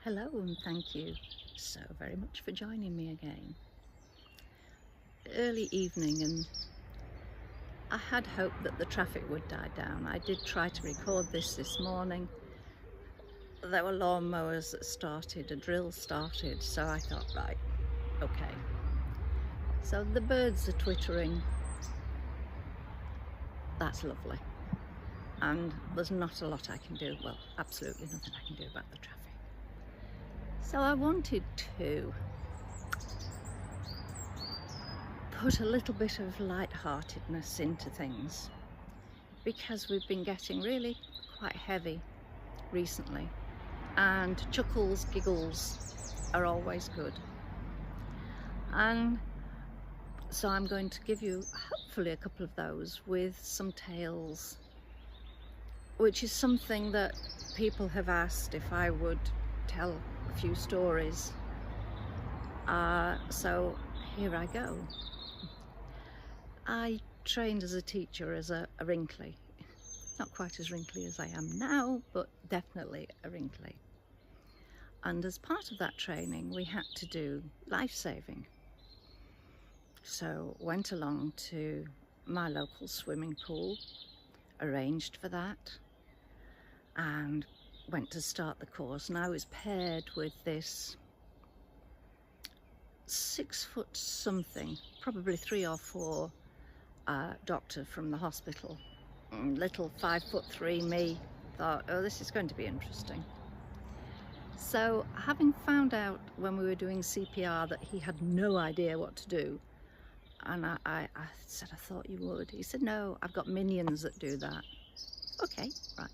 Hello and thank you so very much for joining me again. Early evening, and I had hoped that the traffic would die down. I did try to record this morning. There were lawnmowers that started, a drill started, so I thought, right, okay. So the birds are twittering. That's lovely. And there's not a lot I can do, well, absolutely nothing I can do about the traffic. So I wanted to put a little bit of light-heartedness into things because we've been getting really quite heavy recently, and chuckles, giggles are always good. And so I'm going to give you hopefully a couple of those with some tales, which is something that people have asked if I would tell a few stories. So here I go. I trained as a teacher as a wrinkly. Not quite as wrinkly as I am now, but definitely a wrinkly. And as part of that training, we had to do life-saving. So went along to my local swimming pool, arranged for that, and went to start the course. And I was paired with this 6 foot something, probably 3 or 4 doctor from the hospital. Little 5'3" me thought, oh, this is going to be interesting. So having found out when we were doing CPR that he had no idea what to do, and I said, I thought you would. He said, no, I've got minions that do that. Okay, right.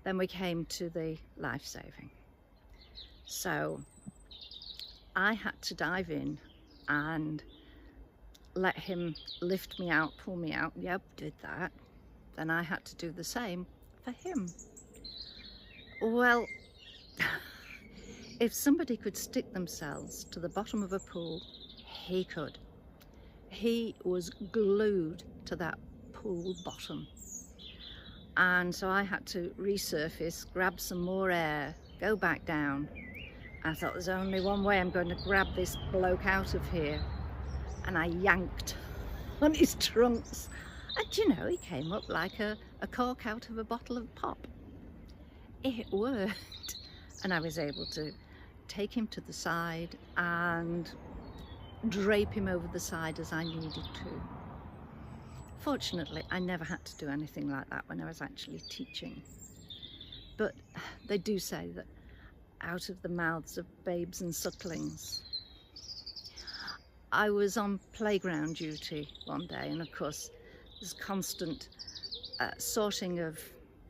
Then we came to the life-saving. So I had to dive in and let him lift me out, pull me out. Yep, did that. Then I had to do the same for him. Well, if somebody could stick themselves to the bottom of a pool, he could. He was glued to that pool bottom. And so I had to resurface, grab some more air, go back down. I thought, there's only one way I'm going to grab this bloke out of here. And I yanked on his trunks. And you know, he came up like a cork out of a bottle of pop. It worked. And I was able to take him to the side and drape him over the side as I needed to. Fortunately, I never had to do anything like that when I was actually teaching. But they do say that out of the mouths of babes and sucklings. I was on playground duty one day, and of course there's constant sorting of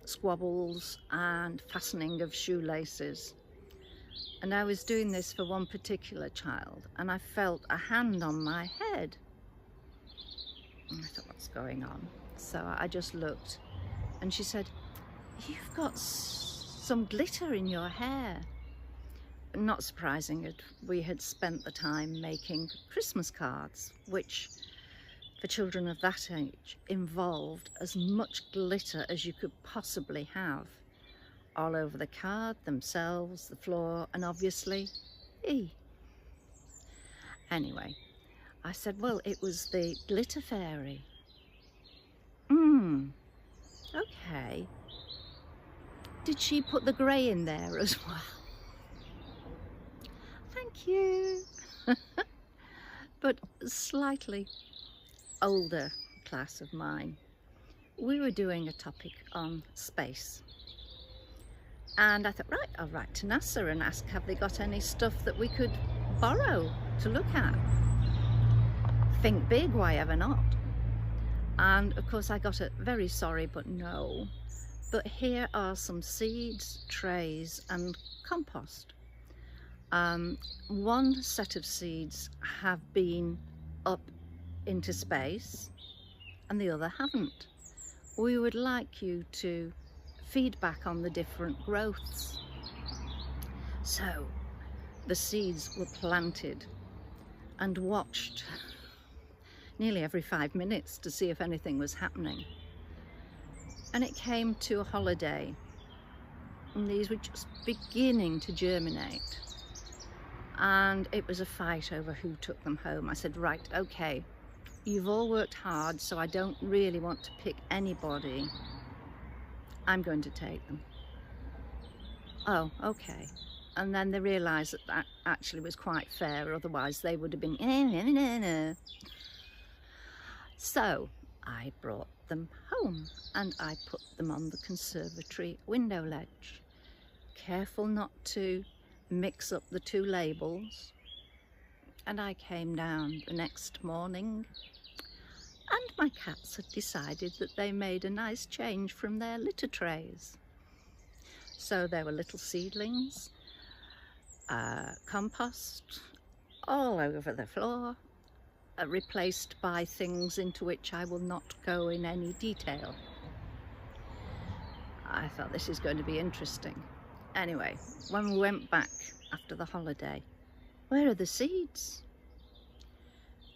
squabbles and fastening of shoelaces. And I was doing this for one particular child, and I felt a hand on my head. And I thought, what's going on? So I just looked, and she said, you've got some glitter in your hair. Not surprising, we had spent the time making Christmas cards, which for children of that age involved as much glitter as you could possibly have, all over the card, themselves, the floor, and obviously me. Anyway, I said, well, it was the glitter fairy. Okay. Did she put the grey in there as well? Thank you. But slightly older class of mine, we were doing a topic on space. And I thought, right, I'll write to NASA and ask, have they got any stuff that we could borrow to look at? Think big, why ever not? And of course I got a very sorry but no. But here are some seeds, trays and compost. One set of seeds have been up into space and the other haven't. We would like you to feedback on the different growths. So the seeds were planted and watched nearly every 5 minutes to see if anything was happening. And it came to a holiday and these were just beginning to germinate. And it was a fight over who took them home. I said, right, okay, you've all worked hard, so I don't really want to pick anybody. I'm going to take them. Oh, okay. And then they realised that that actually was quite fair, otherwise they would have been So I brought them home and I put them on the conservatory window ledge. Careful not to mix up the two labels. And I came down the next morning and my cats had decided that they made a nice change from their litter trays. So there were little seedlings, compost all over the floor, replaced by things into which I will not go in any detail. I thought this is going to be interesting. Anyway, when we went back after the holiday, where are the seeds?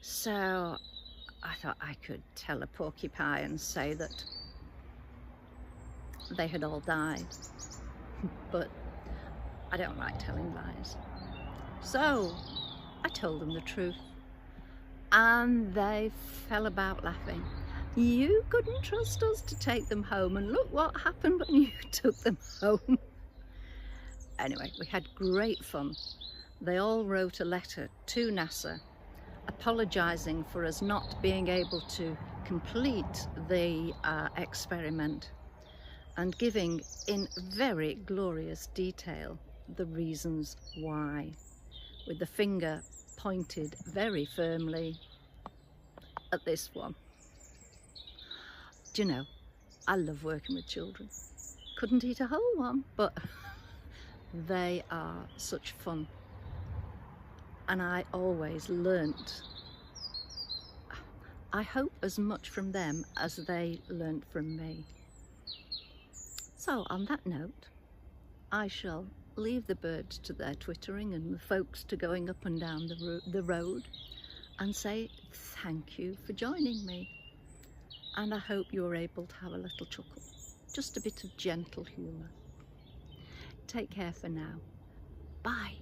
So I thought I could tell a porcupine and say that they had all died, but I don't like telling lies. So I told them the truth and they fell about laughing. You couldn't trust us to take them home, and look what happened when you took them home. Anyway, we had great fun. They all wrote a letter to NASA apologising for us not being able to complete the experiment and giving in very glorious detail the reasons why, with the finger pointed very firmly at this one. Do you know, I love working with children. Couldn't eat a whole one, but they are such fun. And I always learnt, I hope, as much from them as they learnt from me. So on that note, I shall leave the birds to their twittering and the folks to going up and down the road and say thank you for joining me. And I hope you're able to have a little chuckle, just a bit of gentle humour. Take care for now. Bye.